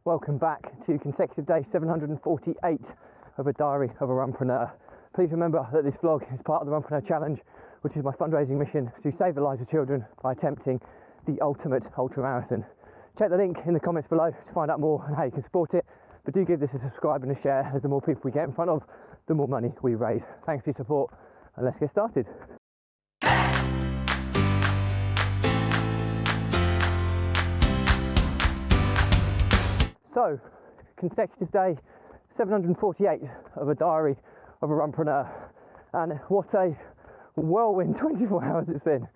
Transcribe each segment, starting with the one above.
Welcome back to consecutive day 748 of a diary of a Runpreneur. Please remember that this vlog is part of the Runpreneur Challenge, which is my fundraising mission to save the lives of children by attempting the ultimate ultramarathon. Check the link in the comments below to find out more and how you can support it, but do give this a subscribe and a share, as the more people we get in front of, the more money we raise. Thanks for your support, and let's get started. So, consecutive day 748 of a diary of a Runpreneur, and what a whirlwind 24 hours it's been.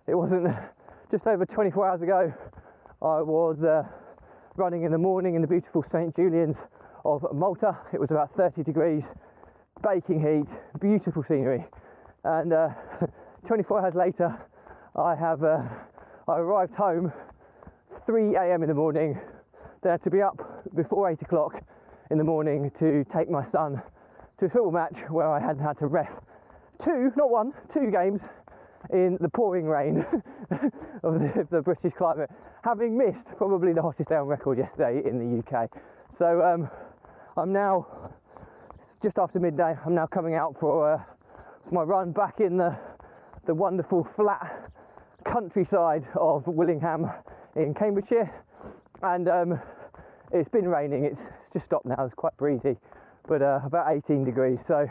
It wasn't just over 24 hours ago I was running in the morning in the beautiful St. Julian's of Malta. It was about 30 degrees, baking heat, beautiful scenery, and 24 hours later I arrived home 3 a.m. in the morning. Then I had to be up before 8 o'clock in the morning to take my son to a football match where I had to ref two games in the pouring rain of the British climate, having missed probably the hottest day on record yesterday in the UK. So I'm now, just after midday, I'm now coming out for my run back in the wonderful flat countryside of Willingham in Cambridgeshire, and it's been raining. It's just stopped now. It's quite breezy, but about 18 degrees, so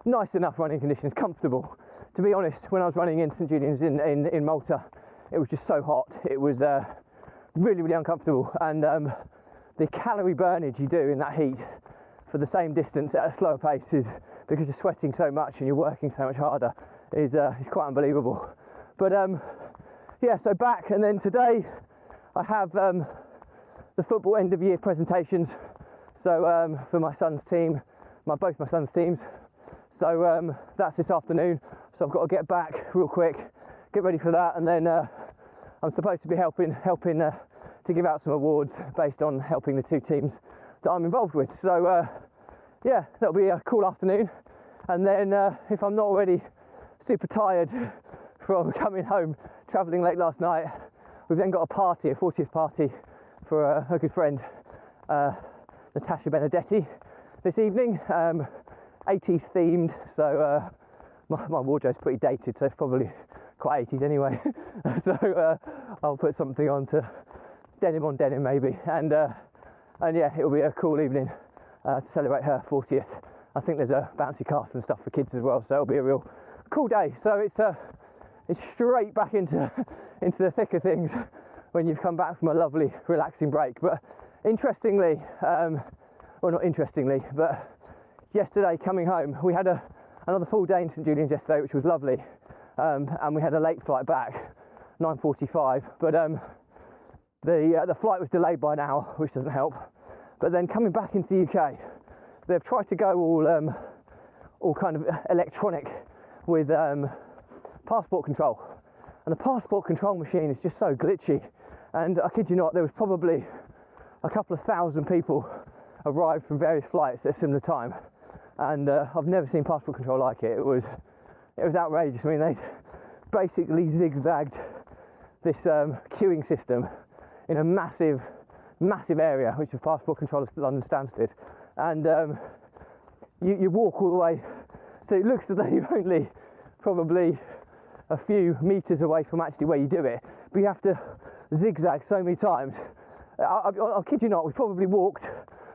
nice enough running conditions, comfortable. To be honest, when I was running in St. Julian's in Malta, it was just so hot. It was really uncomfortable, and the calorie burnage you do in that heat for the same distance at a slower pace is, because you're sweating so much and you're working so much harder, is quite unbelievable. But yeah, so back, and then today I have the football end of year presentations. So for my son's team, both my son's teams. So that's this afternoon. So I've got to get back real quick, get ready for that, and then I'm supposed to be helping to give out some awards based on helping the two teams that I'm involved with. So yeah, that'll be a cool afternoon. And then if I'm not already super tired from coming home, travelling late last night, we've then got a party, a 40th party for a good friend, Natasha Benedetti, this evening. 80s themed, so my wardrobe's pretty dated, so it's probably quite 80s anyway. So I'll put something on to denim on denim maybe, and yeah, it'll be a cool evening to celebrate her 40th. I think there's a bouncy castle and stuff for kids as well, so it'll be a real cool day. So it's straight back into the thick of things when you've come back from a lovely relaxing break. But interestingly, well, not interestingly, but yesterday coming home, we had another full day in St. Julian's yesterday, which was lovely, and we had a late flight back, 9:45, but the flight was delayed by an hour, which doesn't help. But then coming back into the UK, they've tried to go all kind of electronic with passport control, and the passport control machine is just so glitchy, and I kid you not, there was probably a couple of thousand people arrived from various flights at a similar time, and I've never seen passport control like it. It was outrageous. I mean, they basically zigzagged this queuing system in a massive area, which is passport control at London Stansted, and you walk all the way, so it looks as though you're only probably a few meters away from actually where you do it, but you have to zigzag so many times. I'll kid you not, we probably walked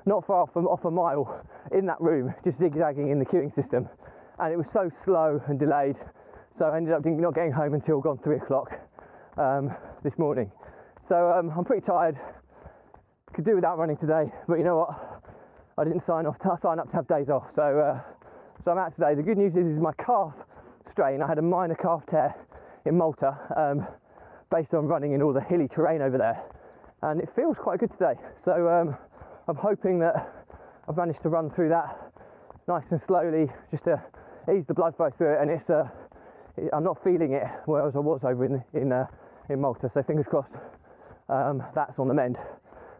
not far off a mile in that room, just zigzagging in the queuing system, and it was so slow and delayed, so I ended up not getting home until gone 3 o'clock this morning. So I'm pretty tired, could do without running today, but you know what, I didn't sign up to have days off, so I'm out today. The good news is my calf strain. I had a minor calf tear in Malta, based on running in all the hilly terrain over there, and it feels quite good today. So I'm hoping that I've managed to run through that nice and slowly, just to ease the blood flow through it, and I'm not feeling it whereas I was over in Malta. So fingers crossed that's on the mend.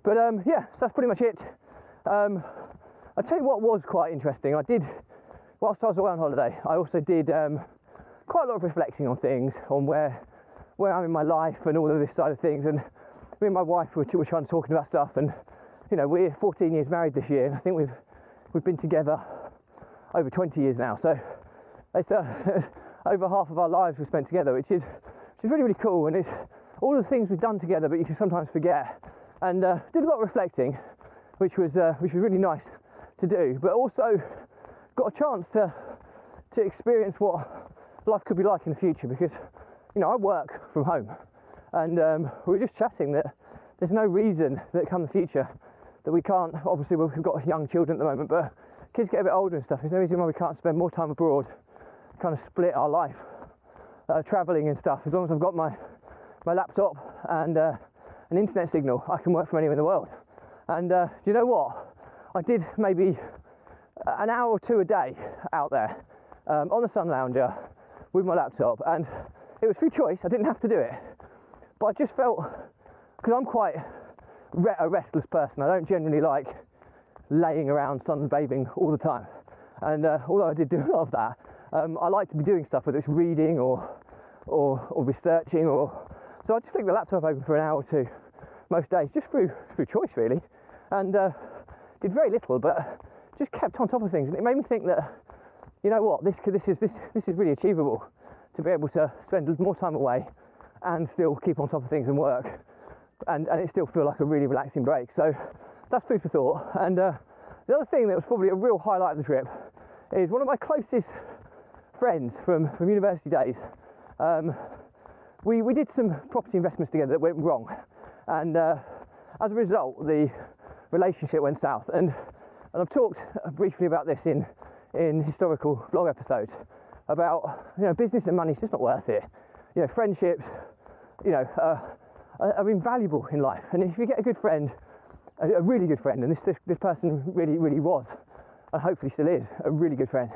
But yeah, so that's pretty much it. I'll tell you what was quite interesting. Whilst I was away on holiday, I also did quite a lot of reflecting on things, on where I'm in my life and all of this side of things. And me and my wife were trying to talking about stuff, and you know, we're 14 years married this year, and I think we've been together over 20 years now. So it's over half of our lives we've spent together, which is really, really cool. And it's all the things we've done together, but you can sometimes forget. And did a lot of reflecting, which was really nice to do, but also got a chance to experience what life could be like in the future, because you know, I work from home, and we were just chatting that there's no reason that come the future that we can't, obviously we've got young children at the moment, but kids get a bit older and stuff, there's no reason why we can't spend more time abroad, kind of split our life travelling and stuff. As long as I've got my laptop and an internet signal, I can work from anywhere in the world. And do you know what? I did maybe an hour or two a day out there on the sun lounger with my laptop, and it was through choice. I didn't have to do it, but I just felt, because I'm quite a restless person, I don't generally like laying around sunbathing all the time, and although I did do a lot of that, I like to be doing stuff, whether it's reading or researching, so I just picked the laptop open for an hour or two most days, just through choice really, and did very little, but just kept on top of things. And it made me think that, you know what, this is really achievable, to be able to spend more time away and still keep on top of things and work, and it still feel like a really relaxing break. So that's food for thought. And the other thing that was probably a real highlight of the trip is one of my closest friends from university days. We did some property investments together that went wrong, and as a result the relationship went south, and I've talked briefly about this in historical vlog episodes about, you know, business and money is just not worth it. You know, friendships, you know, are invaluable in life, and if you get a good friend, a really good friend, and this person really was, and hopefully still is, a really good friend,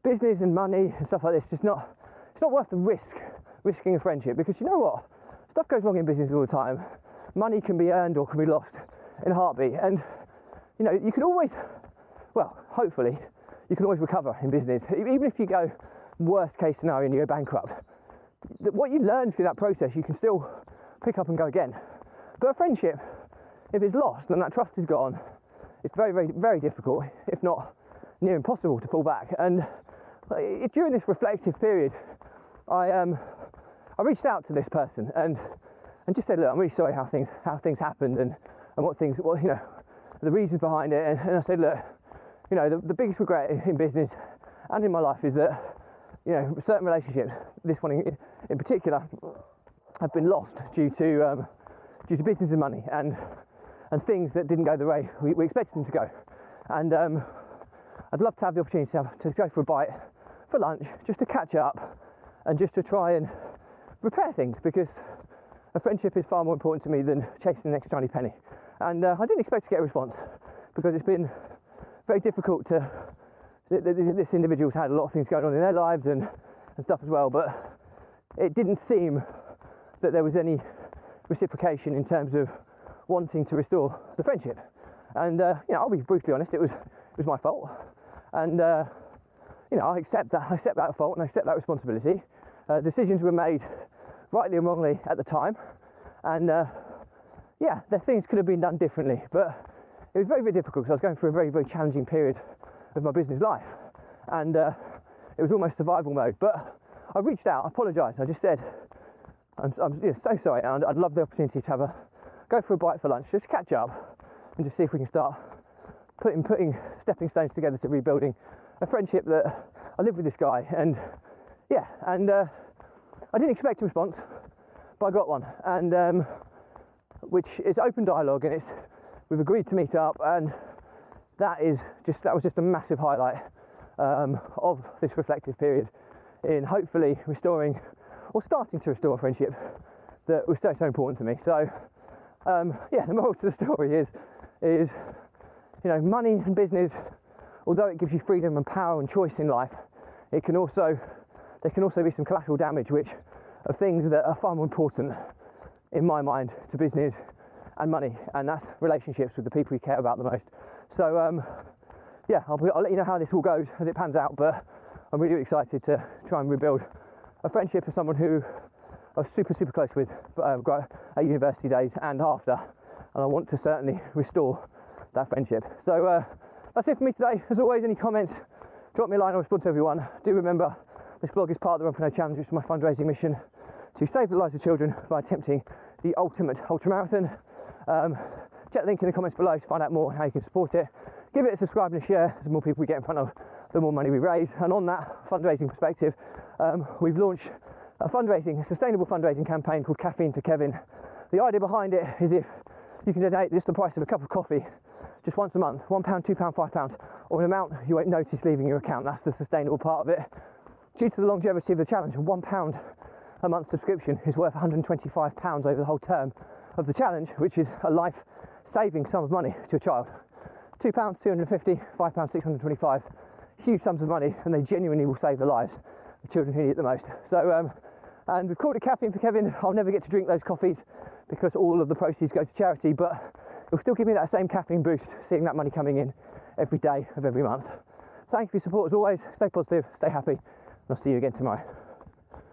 business and money and stuff like this, it's not worth the risking a friendship, because you know what, stuff goes wrong in business all the time. Money can be earned or can be lost in a heartbeat, and you know, you can always, well, hopefully you can always recover in business. Even if you go worst case scenario and you go bankrupt, what you learn through that process you can still pick up and go again. But a friendship, if it's lost and that trust is gone, it's very, very, very difficult, if not near impossible, to pull back. And during this reflective period, I reached out to this person and just said, look, I'm really sorry how things happened and what you know, the reasons behind it. And I said, look, you know, the biggest regret in business and in my life is that, you know, certain relationships, this one in particular, have been lost due to business and money and things that didn't go the way we expected them to go. And I'd love to have the opportunity to go for a bite for lunch, just to catch up and just to try and repair things, because a friendship is far more important to me than chasing the next shiny penny. And I didn't expect to get a response, because it's been very difficult this individual's had a lot of things going on in their lives and stuff as well, but it didn't seem that there was any reciprocation in terms of wanting to restore the friendship. And you know, I'll be brutally honest, it was my fault, and you know, I accept that fault and I accept that responsibility. Decisions were made rightly and wrongly at the time, and yeah, the things could have been done differently, but it was very, very difficult, because I was going through a very, very challenging period of my business life, and it was almost survival mode. But I reached out, I apologised, I just said I'm you know, so sorry, and I'd love the opportunity to go for a bite for lunch, just catch up and just see if we can start putting stepping stones together to rebuilding a friendship that I live with this guy. And yeah, and I didn't expect a response, but I got one, and which is open dialogue, and we've agreed to meet up, and that was just a massive highlight of this reflective period in hopefully restoring or starting to restore a friendship that was so important to me. So yeah, the moral to the story is you know, money and business, although it gives you freedom and power and choice in life, there can also be some collateral damage, which are things that are far more important in my mind to business and money, and that's relationships with the people you care about the most. So yeah, I'll let you know how this all goes as it pans out, but I'm really excited to try and rebuild a friendship with someone who I was super close with at university days and after, and I want to certainly restore that friendship. So that's it for me today. As always, any comments, drop me a line, I'll respond to everyone. Do remember, this vlog is part of the Runpreneur Challenge, which is my fundraising mission to save the lives of children by attempting the ultimate ultramarathon. Check the link in the comments below to find out more on how you can support it. Give it a subscribe and a share. The more people we get in front of, the more money we raise. And on that fundraising perspective, we've launched a sustainable fundraising campaign called Caffeine for Kevin. The idea behind it is if you can donate just the price of a cup of coffee just once a month, £1, £2, £5, or an amount you won't notice leaving your account. That's the sustainable part of it. Due to the longevity of the challenge, a £1 a month subscription is worth £125 over the whole term of the challenge, which is a life-saving sum of money to a child. £2, £250, £5, £625, huge sums of money, and they genuinely will save the lives of children who need it the most. So, and we've called it Caffeine for Kevin. I'll never get to drink those coffees because all of the proceeds go to charity, but it'll still give me that same caffeine boost, seeing that money coming in every day of every month. Thank you for your support as always. Stay positive, stay happy, and I'll see you again tomorrow.